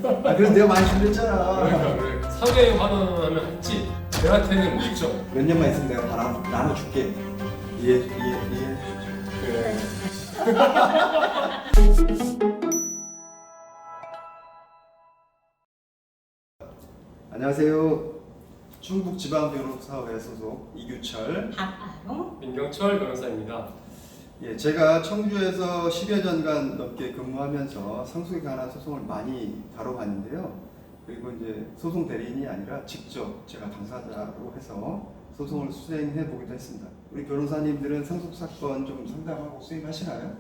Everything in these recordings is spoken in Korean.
그래서 내가 많이 준비했잖아. 그러니까 사회에 환원하면 할지 내한테는 묻죠. 몇 년만 있으면 내가 다 나눠줄게. 이해. 그래. 안녕하세요. 충북지방변호사회 소속 이규철. 박아롱. 민경철 변호사입니다. 예, 제가 청주에서 10여 년간 넘게 근무하면서 상속에 관한 소송을 많이 다뤄봤는데요. 그리고 이제 소송 대리인이 아니라 직접 제가 당사자로 해서 소송을 수행해 보기도 했습니다. 우리 변호사님들은 상속 사건 좀 상담하고 수행하시나요?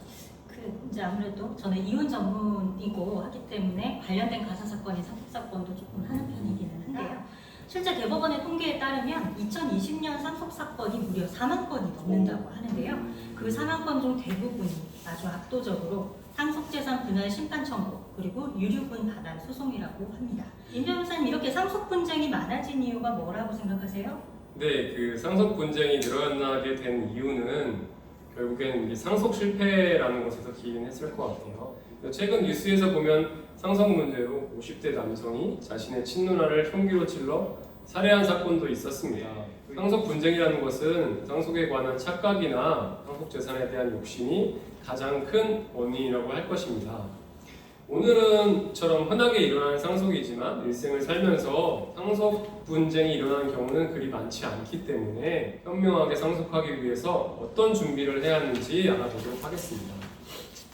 이제 아무래도 저는 이혼 전문이고 하기 때문에 관련된 가사 사건인 상속 사건도 조금 하는 편이기는 한데요. 실제 대법원의 통계에 따르면 2020년 상속 사건이 무려 4만 건이 넘는다고 하는데요. 그 4만 건 중 대부분이 아주 압도적으로 상속재산 분할 심판 청구 그리고 유류분 반환 소송이라고 합니다. 임 변호사님, 이렇게 상속 분쟁이 많아진 이유가 뭐라고 생각하세요? 네, 그 상속 분쟁이 늘어나게 된 이유는 결국엔 이게 상속 실패라는 것에서 기인했을 것 같아요. 최근 뉴스에서 보면 상속 문제로 50대 남성이 자신의 친누나를 흉기로 찔러 살해한 사건도 있었습니다. 상속 분쟁이라는 것은 상속에 관한 착각이나 상속 재산에 대한 욕심이 가장 큰 원인이라고 할 것입니다. 오늘은처럼 흔하게 일어나는 상속이지만 일생을 살면서 상속 분쟁이 일어나는 경우는 그리 많지 않기 때문에 현명하게 상속하기 위해서 어떤 준비를 해야 하는지 알아보도록 하겠습니다.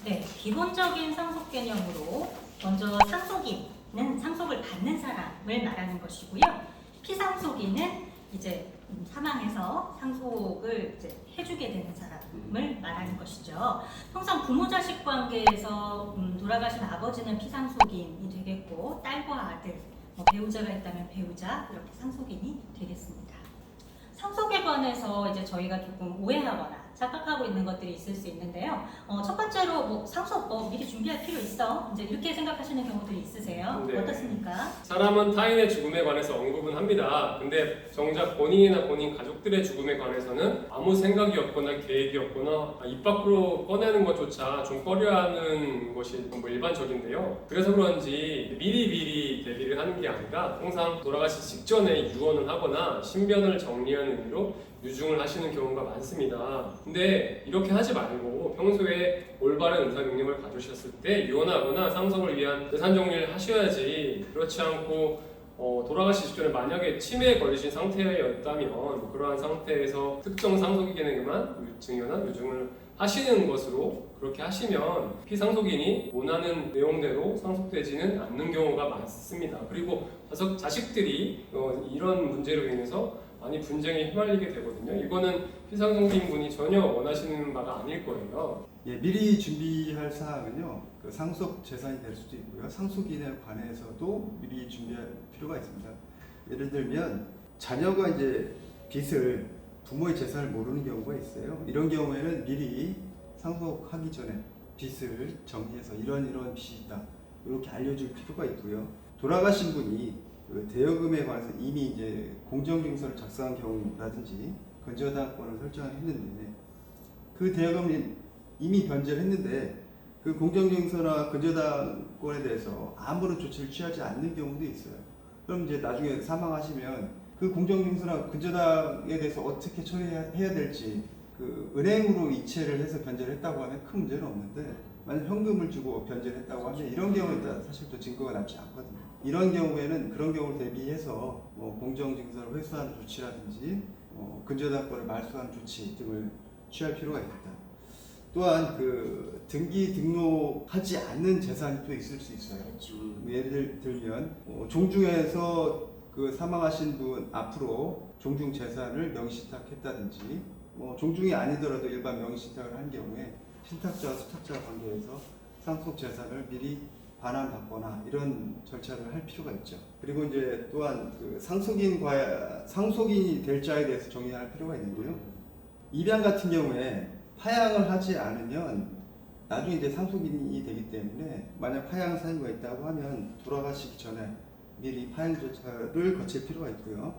네, 기본적인 상속 개념으로 먼저 상속인은 상속을 받는 사람을 말하는 것이고요. 피상속인은 이제 사망해서 상속을 이제 해주게 되는 사람을 말하는 것이죠. 통상 부모 자식 관계에서 돌아가신 아버지는 피상속인이 되겠고, 딸과 아들, 배우자가 있다면 배우자, 이렇게 상속인이 되겠습니다. 상속에 관해서 이제 저희가 조금 오해하거나 착각하고 있는 것들이 있을 수 있는데요. 첫 번째로 상속 미리 준비할 필요 있어, 이제 이렇게 생각하시는 경우들이 있으세요. 네. 어떻습니까? 사람은 타인의 죽음에 관해서 언급은 합니다. 근데 정작 본인이나 본인 가족들의 죽음에 관해서는 아무 생각이 없거나 계획이 없거나 입 밖으로 꺼내는 것조차 좀 꺼려하는 것이 일반적인데요. 그래서 그런지 미리 대비를 하는 게 아니라 항상 돌아가시 직전에 유언을 하거나 신변을 정리하는 의미로 유증을 하시는 경우가 많습니다. 근데 이렇게 하지 말고 평소에 올바른 의사 능력을 가지셨을 때 유언하거나 상속을 위한 재산 정리를 하셔야지, 그렇지 않고 돌아가시 직전에 만약에 치매에 걸리신 상태였다면 그러한 상태에서 특정 상속인에게만 증여나 유증을 하시는 것으로 그렇게 하시면 피상속인이 원하는 내용대로 상속되지는 않는 경우가 많습니다. 그리고 자식들이 이런 문제로 인해서 많이 분쟁에 휘말리게 되거든요. 이거는 피상속인분이 전혀 원하시는 바가 아닐 거예요. 예, 미리 준비할 사항은요, 그 상속 재산이 될 수도 있고요, 상속인에 관해서도 미리 준비할 필요가 있습니다. 예를 들면 자녀가 이제 빚을, 부모의 재산을 모르는 경우가 있어요. 이런 경우에는 미리 상속하기 전에 빚을 정리해서 이런 빚이 있다, 이렇게 알려줄 필요가 있고요. 돌아가신 분이 그 대여금에 관해서 이미 이제 공정증서를 작성한 경우라든지 건저당권을 설정했는데 그 대여금이 이미 변제를 했는데 그 공정증서나 건저당권에 대해서 아무런 조치를 취하지 않는 경우도 있어요. 그럼 이제 나중에 사망하시면 그 공정증서나 건저당에 대해서 어떻게 처리해야 될지, 그 은행으로 이체를 해서 변제를 했다고 하면 큰 문제는 없는데, 만약 현금을 주고 변제를 했다고 하면 이런 경우는 사실 또 증거가 남지 않거든요. 이런 경우에는 그런 경우를 대비해서 공정증서를 회수하는 조치라든지 근저당권을 말소하는 조치 등을 취할 필요가 있다. 또한 그 등기 등록하지 않는 재산이 또 있을 수 있어요. 예를 들면 종중에서 그 사망하신 분 앞으로 종중 재산을 명의신탁했다든지, 종중이 아니더라도 일반 명의신탁을 한 경우에 신탁자와 수탁자 관계에서 상속 재산을 미리 반환받거나 이런 절차를 할 필요가 있죠. 그리고 이제 또한 그 상속인이 될 자에 대해서 정의할 필요가 있는데요. 입양 같은 경우에 파양을 하지 않으면 나중에 이제 상속인이 되기 때문에, 만약 파양 사유가 있다고 하면 돌아가시기 전에 미리 파양 절차를 거칠 필요가 있고요.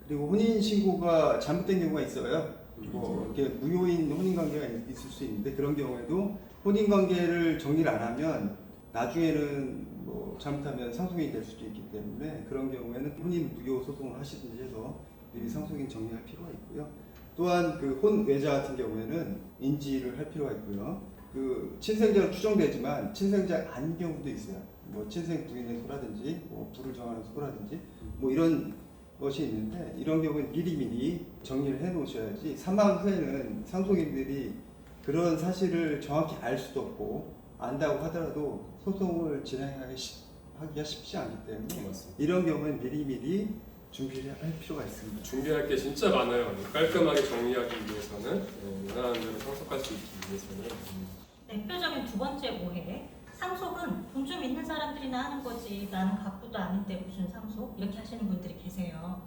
그리고 혼인 신고가 잘못된 경우가 있어요. 이렇게 무효인 혼인관계가 있을 수 있는데, 그런 경우에도 혼인관계를 정리를 안 하면 나중에는 잘못하면 상속인이 될 수도 있기 때문에 그런 경우에는 혼인 무효 소송을 하시든지 해서 미리 상속인 정리할 필요가 있고요. 또한 그 혼외자 같은 경우에는 인지를 할 필요가 있고요. 그 친생자로 추정되지만 친생자 아닌 경우도 있어요. 뭐 친생 부인의 소라든지 뭐 부를 정하는 소라든지 뭐 이런 것이 있는데 이런 경우는 미리미리 정리를 해 놓으셔야지 사망 후에는 상속인들이 그런 사실을 정확히 알 수도 없고 안다고 하더라도 소송을 진행하기가 쉽지 않기 때문에 맞습니다. 이런 경우는 미리미리 준비를 할 필요가 있습니다. 준비할 게 진짜 많아요. 깔끔하게 정리하기 위해서는 원하는 대로 상속할 수 있기 위해서는 대표적인 두 번째 오해. 상속은 돈 좀 있는 사람들이나 하는 거지 나는 갑부도 아닌데 무슨 상속? 이렇게 하시는 분들이 계세요.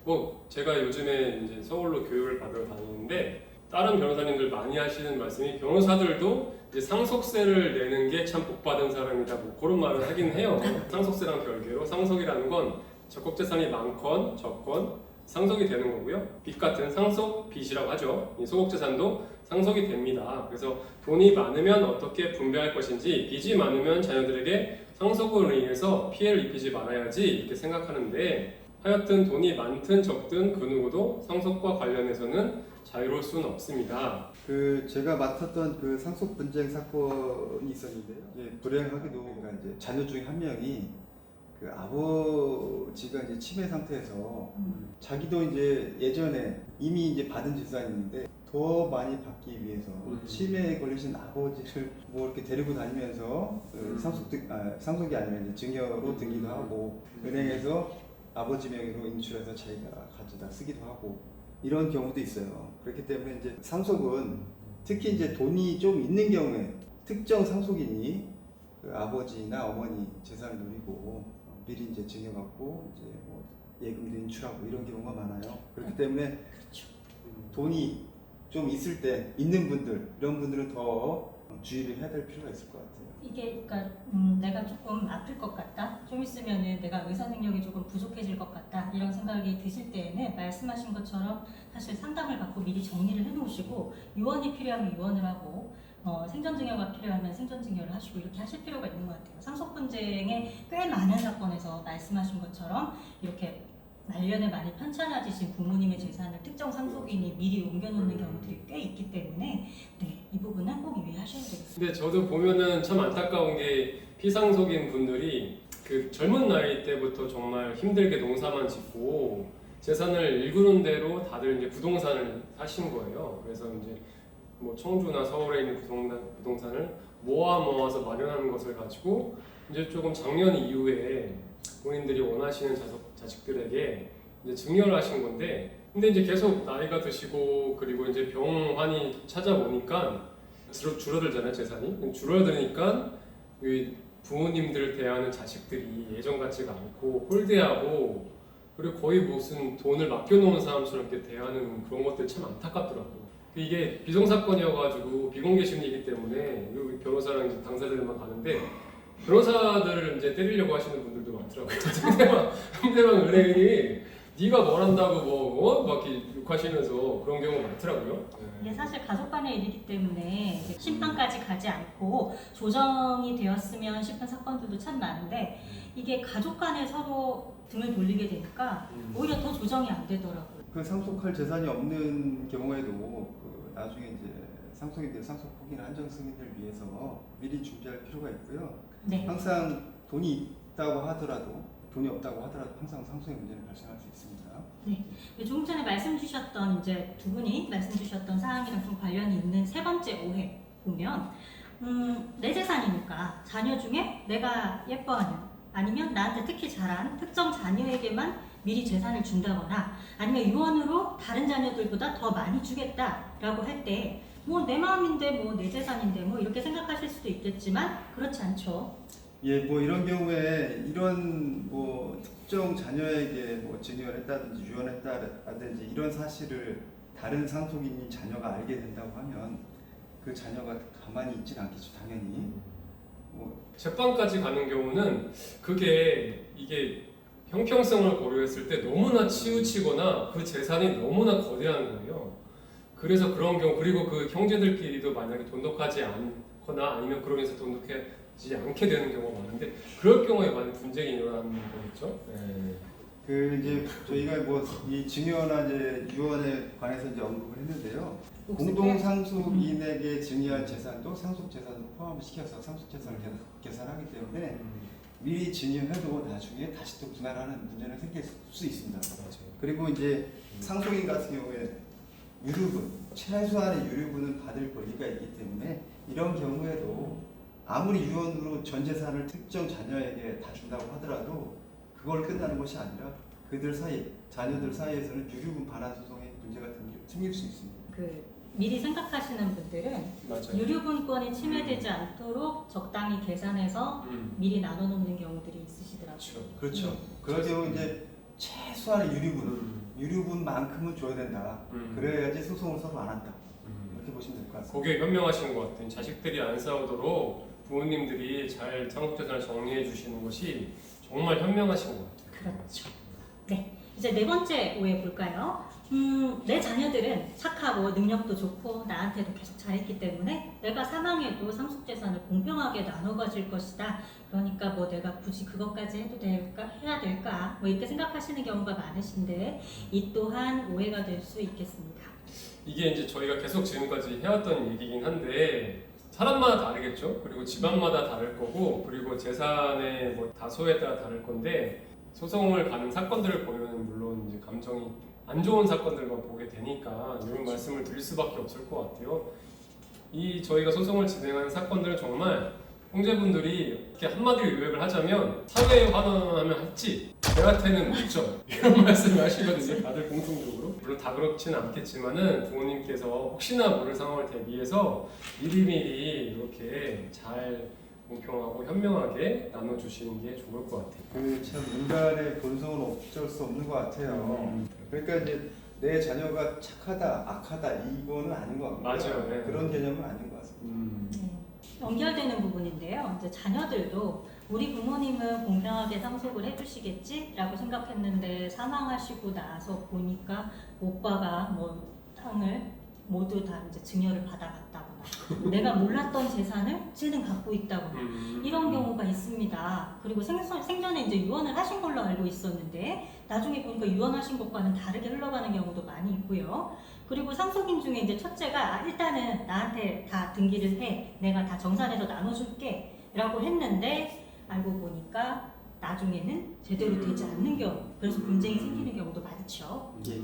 뭐 제가 요즘에 이제 서울로 교육을 받으러 다니는데 다른 변호사님들 많이 하시는 말씀이 변호사들도 이제 상속세를 내는 게 참 복받은 사람이다 뭐 그런 말을 하긴 해요. 상속세랑 별개로 상속이라는 건 적격 재산이 많건 적건 상속이 되는 거고요. 빚 같은 상속 빚이라고 하죠. 이 소극 재산도 상속이 됩니다. 그래서 돈이 많으면 어떻게 분배할 것인지 빚이 많으면 자녀들에게 상속으로 인해서 피해를 입히지 말아야지 이렇게 생각하는데 하여튼 돈이 많든 적든 그 누구도 상속과 관련해서는 자유로울 수는 없습니다. 그 제가 맡았던 그 상속 분쟁 사건이 있었는데요. 이제 불행하게도 그러니까 이제 자녀 중에 한 명이 그 아버지가 이제 치매 상태에서 자기도 이제 예전에 이미 이제 받은 재산이 있는데 더 많이 받기 위해서 치매에 걸리신 아버지를 뭐 이렇게 데리고 다니면서 그 상속이 아니면 이제 증여로 등기도 하고 은행에서 아버지 명의로 인출해서 자기가 가져다 쓰기도 하고 이런 경우도 있어요. 그렇기 때문에 이제 상속은 특히 이제 돈이 좀 있는 경우에 특정 상속인이 그 아버지나 어머니 재산을 노리고 미리 이제 증여받고 이제 뭐 예금도 인출하고 이런 경우가 많아요. 그렇기 때문에 돈이 좀 있을 때 있는 분들 이런 분들은 더 주의를 해야 될 필요가 있을 것 같아요. 이게 그러니까 내가 조금 아플 것 같다. 좀 있으면은 내가 의사 능력이 조금 부족해질 것 같다. 이런 생각이 드실 때에는 말씀하신 것처럼 사실 상담을 받고 미리 정리를 해놓으시고 유언이 필요하면 유언을 하고 생전 증여가 필요하면 생전 증여를 하시고 이렇게 하실 필요가 있는 것 같아요. 상속 분쟁의 꽤 많은 사건에서 말씀하신 것처럼 이렇게 말년에 많이 편찮아지신 부모님의 재산을 특정 상속인이 미리 옮겨놓는 경우들이 꽤 있기 때문에 네, 이 부분은 꼭 유의하셔야 되겠습니다. 근데 저도 보면은 참 안타까운 게 피상속인 분들이 그 젊은 나이 때부터 정말 힘들게 농사만 짓고 재산을 일구는 대로 다들 이제 부동산을 사신 거예요. 그래서 이제 뭐 청주나 서울에 있는 부동산을 모아서 마련하는 것을 가지고 이제 조금 작년 이후에 본인들이 원하시는 자식들에게 이제 증여를 하신 건데, 근데 이제 계속 나이가 드시고 그리고 이제 병환이 찾아오니까 줄어들잖아요, 재산이. 줄어드니까 이 부모님들을 대하는 자식들이 예전 같지가 않고 홀대하고 그리고 거의 무슨 돈을 맡겨놓은 사람처럼 이렇게 대하는 그런 것들 참 안타깝더라고요. 이게 비정사건이어가지고 비공개 심리이기 때문에 여기 변호사랑 이제 당사자들만 가는데 변호사들을 이제 때리려고 하시는 분들도 많더라고요. 상대방 은행이 네가 뭘 한다고 막 이렇게 욕하시면서 그런 경우가 많더라고요. 이게 사실 가족 간의 일이기 때문에 이제 심판까지 가지 않고 조정이 되었으면 싶은 사건들도 참 많은데 이게 가족 간에 서로 등을 돌리게 되니까 오히려 더 조정이 안 되더라고요. 그 상속할 재산이 없는 경우에도 그 나중에 이제 상속인들 상속 포기나 한정 승인을 위해서 미리 준비할 필요가 있고요. 네. 항상 돈이 있다고 하더라도 돈이 없다고 하더라도 항상 상속의 문제는 발생할 수 있습니다. 네. 조금 전에 말씀 주셨던 이제 두 분이 말씀 주셨던 사항이랑 좀 관련이 있는 세 번째 오해 보면 내 재산이니까 자녀 중에 내가 예뻐하는 아니면 나한테 특히 잘한 특정 자녀에게만 미리 재산을 준다거나 아니면 유언으로 다른 자녀들보다 더 많이 주겠다라고 할 때 뭐 내 마음인데 뭐 내 재산인데 뭐 이렇게 생각하실 수도 있겠지만 그렇지 않죠. 예, 뭐 이런 경우에 이런 뭐 특정 자녀에게 뭐 증여를 했다든지 유언했다든지 이런 사실을 다른 상속인인 자녀가 알게 된다고 하면 그 자녀가 가만히 있지는 않겠죠, 당연히. 뭐 재판까지 가는 경우는 이게 형평성을 고려했을 때 너무나 치우치거나 그 재산이 너무나 거대한 거예요. 그래서 그런 경우 그리고 그 형제들끼리도 만약에 돈독하지 않거나 아니면 그러면서 돈독해지지 이루어지지 않게 되는 경우가 많은데 그럴 경우에 많은 분쟁이 일어나는 거겠죠. 네. 그 이제 저희가 뭐 이 증여나 이제 유언에 관해서 이제 언급을 했는데요. 공동 상속인에게 증여한 재산도 상속 재산으로 포함시켜서 상속 재산을 계산하기 때문에 미리 증여해도 나중에 다시 또 분할하는 문제는 생길 수 있습니다. 맞아요. 그리고 이제 상속인 같은 경우에 유류분, 최소한의 유류분은 받을 권리가 있기 때문에 이런 경우에도 아무리 유언으로 전 재산을 특정 자녀에게 다 준다고 하더라도 그걸 끝나는 것이 아니라 그들 사이, 자녀들 사이에서는 유류분 반환 소송의 문제가 생길 수 있습니다. 그 미리 생각하시는 분들은 맞아요. 유류분권이 침해되지 않도록 적당히 계산해서 미리 나눠놓는 경우들이 있으시더라고요. 그렇죠. 네. 그럴 경우 이제 최소한의 유류분만큼은 줘야 된다. 그래야지 소송을 서로 안 한다. 이렇게 보시면 될 것 같습니다. 거기에 현명하신 것 같아요. 자식들이 안 싸우도록 부모님들이 잘 상속재산을 정리해 주시는 것이 정말 현명하신 것 같아요. 그렇죠. 네, 이제 네 번째 오해 볼까요? 내 자녀들은 착하고 능력도 좋고 나한테도 계속 잘했기 때문에 내가 사망해도 상속재산을 공평하게 나눠 가질 것이다. 그러니까 뭐 내가 굳이 그것까지 해도 될까, 해야 될까? 뭐 이렇게 생각하시는 경우가 많으신데 이 또한 오해가 될 수 있겠습니다. 이게 이제 저희가 계속 지금까지 해왔던 얘기긴 한데 사람마다 다르겠죠. 그리고 집안마다 다를 거고 그리고 재산의 뭐 다소에 따라 다를 건데 소송을 가는 사건들을 보면 물론 이제 감정이 안 좋은 사건들만 보게 되니까 이런 말씀을 드릴 수밖에 없을 것 같아요. 이 저희가 소송을 진행하는 사건들은 정말 형제분들이 이렇게 한마디로 요약을 하자면 사회에 환원하면 했지 저한테는 묻죠 이런 말씀을 하시거든요. 다들 공통적으로 물론 다 그렇지는 않겠지만은 부모님께서 혹시나 모를 상황을 대비해서 미리미리 이렇게 잘 공평하고 현명하게 나눠주시는 게 좋을 것 같아요. 그 참 인간의 본성은 어쩔 수 없는 것 같아요. 그러니까 이제 내 자녀가 착하다, 악하다 이거는 아닌 것 같고요. 맞아요. 네. 그런 개념은 아닌 것 같습니다. 네, 연결되는 부분인데요. 이제 자녀들도 우리 부모님은 공평하게 상속을 해주시겠지라고 생각했는데 사망하시고 나서 보니까 오빠가 뭐 땅을 모두 다 이제 증여를 받아갔다거나 내가 몰랐던 재산을 쟤는 갖고 있다거나 이런 경우가 있습니다. 그리고 생전에 이제 유언을 하신 걸로 알고 있었는데 나중에 보니까 유언하신 것과는 다르게 흘러가는 경우도 많이 있고요. 그리고 상속인 중에 이제 첫째가 일단은 나한테 다 등기를 해, 내가 다 정산해서 나눠줄게 라고 했는데 알고 보니까 나중에는 제대로 되지 않는 경우, 그래서 분쟁이 생기는 경우도 많죠. 예.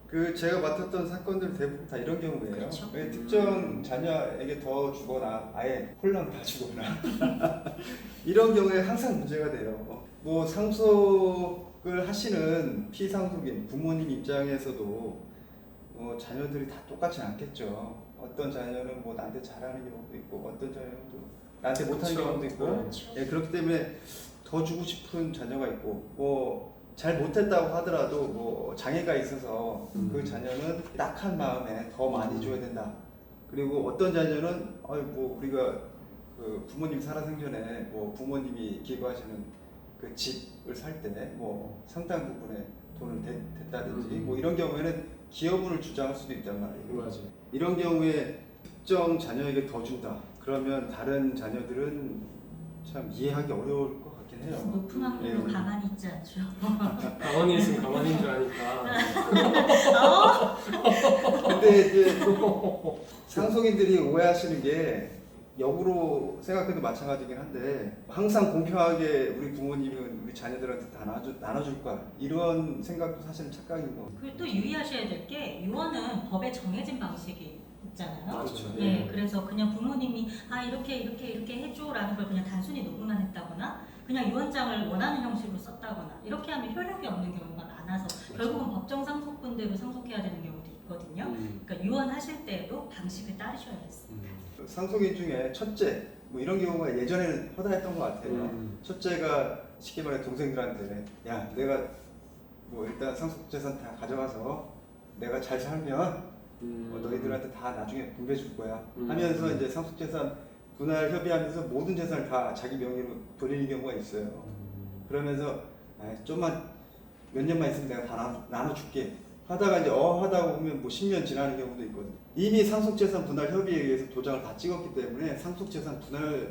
그 제가 맡았던 사건들 대부분 다 이런 경우예요. 그렇죠. 왜 특정 자녀에게 더 주거나 아예 홀랑 다 주거나 이런 경우에 항상 문제가 돼요. 뭐 상속을 하시는 피상속인 부모님 입장에서도 자녀들이 다 똑같지 않겠죠. 어떤 자녀는 뭐 나한테 잘하는 경우도 있고 어떤 자녀는 또 나한테 못하는 그렇죠. 경우도 있고 그렇죠. 예, 그렇기 때문에 더 주고 싶은 자녀가 있고 뭐 잘 못했다고 하더라도 뭐 장애가 있어서 그 자녀는 딱한 마음에 더 많이 줘야 된다. 그리고 어떤 자녀는 뭐 우리가 그 부모님 살아생전에 뭐 부모님이 기부하시는 그 집을 살 때 뭐 상당 부분의 돈을 댔다든지 뭐 이런 경우에는 기여분을 주장할 수도 있단 말이에요. 맞아요. 이런 경우에 특정 자녀에게 더 준다. 그러면 다른 자녀들은 참 이해하기 어려울 것 같긴 해요. 높은 확률로 예. 가만히 있지 않죠. 가만히 있으면 가만히 있는 줄 아니까. 근데 이제 상속인들이 오해하시는 게 역으로 생각해도 마찬가지긴 한데 항상 공평하게 우리 부모님은 우리 자녀들한테 다 나눠줄 거야 이런 생각도 사실은 착각인 거. 그리고 또 유의하셔야 될 게 유언은 법에 정해진 방식이 있잖아요. 그렇죠. 네, 그래서 그냥 부모님이 이렇게 해줘라는 걸 그냥 단순히 녹음만 했다거나 그냥 유언장을 원하는 형식으로 썼다거나 이렇게 하면 효력이 없는 경우가 많아서 결국은 법정 상속분대로 상속해야 되는 경우도 있거든요. 그러니까 유언하실 때에도 방식을 따르셔야겠습니다. 상속인 중에 첫째 뭐 이런 경우가 예전에는 허다했던 것 같아요. 첫째가 쉽게 말해 동생들한테 야 내가 뭐 일단 상속재산 다 가져가서 내가 잘 살면 너희들한테 다 나중에 분배해 줄 거야 하면서 이제 상속재산 분할 협의하면서 모든 재산을 다 자기 명의로 돌리는 경우가 있어요. 그러면서 좀만 몇 년만 있으면 내가 다 나눠줄게 하다가 이제 하다 보면 뭐 10년 지나는 경우도 있거든요. 이미 상속재산 분할 협의에 의해서 도장을 다 찍었기 때문에 상속재산 분할이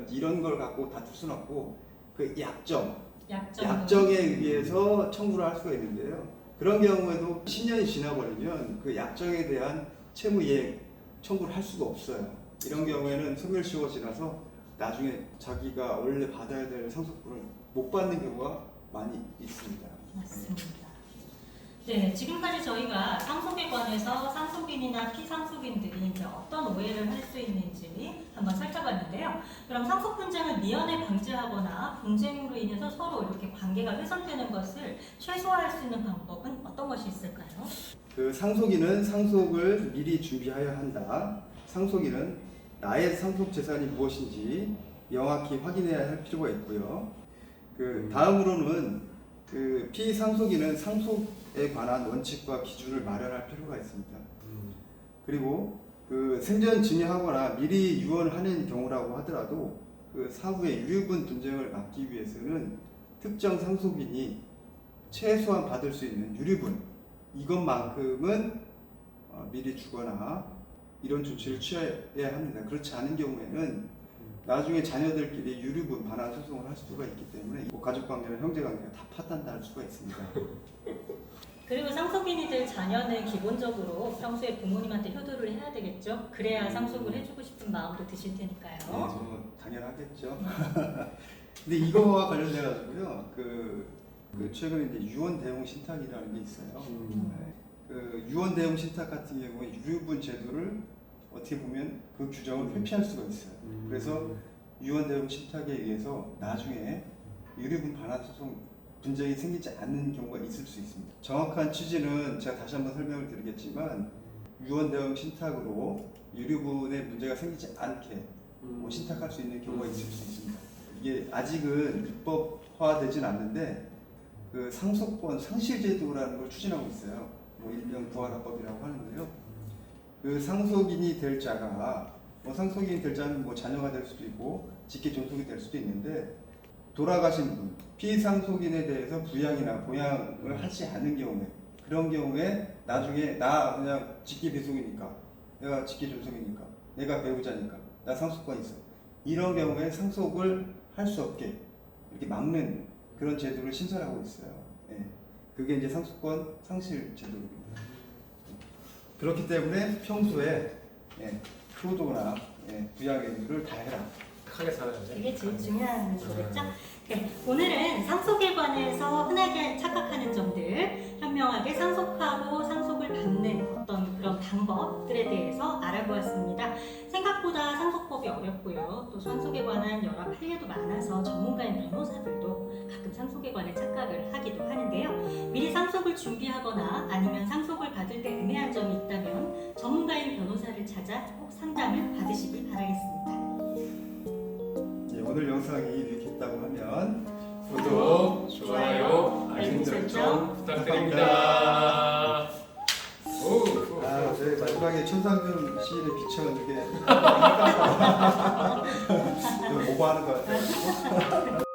이런 걸 갖고 다툴 수는 없고 그 약정. 약정에 의해서 청구를 할 수가 있는데요. 그런 경우에도 10년이 지나버리면 그 약정에 대한 채무이행 청구를 할 수가 없어요. 이런 경우에는 소멸시효가 지나서 나중에 자기가 원래 받아야 될 상속분을 못 받는 경우가 많이 있습니다. 맞습니다. 네, 지금까지 저희가 상속에 관해서 상속인이나 피상속인들이 이제 어떤 오해를 할 수 있는지 한번 살펴봤는데요. 그럼 상속 분쟁을 미연에 방지하거나 분쟁으로 인해서 서로 이렇게 관계가 훼손되는 것을 최소화할 수 있는 방법은 어떤 것이 있을까요? 그 상속인은 상속을 미리 준비하여야 한다. 상속인은 나의 상속 재산이 무엇인지 명확히 확인해야 할 필요가 있고요. 그 다음으로는 그 피상속인은 상속에 관한 원칙과 기준을 마련할 필요가 있습니다. 그리고 그 생전 증여하거나 미리 유언하는 경우라고 하더라도 그 사후에 유류분 분쟁을 막기 위해서는 특정 상속인이 최소한 받을 수 있는 유류분 이것만큼은 미리 주거나 이런 조치를 취해야 합니다. 그렇지 않은 경우에는 나중에 자녀들끼리 유류분 반환 소송을 할 수가 있기 때문에 뭐 가족관계나 형제관계가 다 파탄날 수가 있습니다. 그리고 상속인이 될 자녀는 기본적으로 평소에 부모님한테 효도를 해야 되겠죠. 그래야 상속을 해주고 싶은 마음도 드실 테니까요. 네, 당연하겠죠. 근데 이거와 관련돼 가지고요, 그 최근에 이제 유언 대용 신탁이라는 게 있어요. 네. 그 유언 대용 신탁 같은 경우에 유류분 제도를 어떻게 보면 그 규정을 회피할 수가 있어요. 그래서 유언 대용 신탁에 의해서 나중에 유류분 반환 소송 분쟁이 생기지 않는 경우가 있을 수 있습니다. 정확한 취지는 제가 다시 한번 설명을 드리겠지만 유언 대용 신탁으로 유류분의 문제가 생기지 않게 뭐 신탁할 수 있는 경우가 있을 수 있습니다. 이게 아직은 입법화되진 않는데 그 상속권 상실제도라는 걸 추진하고 있어요. 뭐 일명 부활화법이라고 하는데요. 그 상속인이 될 자가 뭐 상속인이 될 자는 뭐 자녀가 될 수도 있고 직계 존속이 될 수도 있는데 돌아가신 분 피상속인에 대해서 부양이나 보양을 하지 않은 경우에 그런 경우에 나중에 나 그냥 직계 배속이니까 내가 직계 존속이니까 내가 배우자니까 나 상속권 있어 이런 경우에 상속을 할 수 없게 이렇게 막는 그런 제도를 신설하고 있어요. 예. 그게 이제 상속권 상실 제도입니다. 그렇기 때문에 평소에 효도나 부양 의무를 다 해라. 하게 살아야 돼. 그게 제일 중요한 거겠죠? 네, 오늘은 상속에 관해서 흔하게 착각하는 점들, 현명하게 상속하고 상속을 받는 어떤 그런 방법들에 대해서 알아보았습니다. 생각보다 상속법이 어렵고요. 또 상속에 관한 여러 판례도 많아서 전문가인 변호사들도 가끔 상속에 관해 착각을 하기도 하는데요. 미리 상속을 준비하거나 아니면 상속을 받을 때 애매한 점이 있다면 전문가인 변호사를 찾아 꼭 상담을 받으시길 바라겠습니다. 오늘 영상이 유익했다고 하면 구독, 좋아요, 알림 설정 부탁드립니다. 오, 저희 마지막에 천상금 시인의 비춰는 이게 좀 오버하는 것 같아요.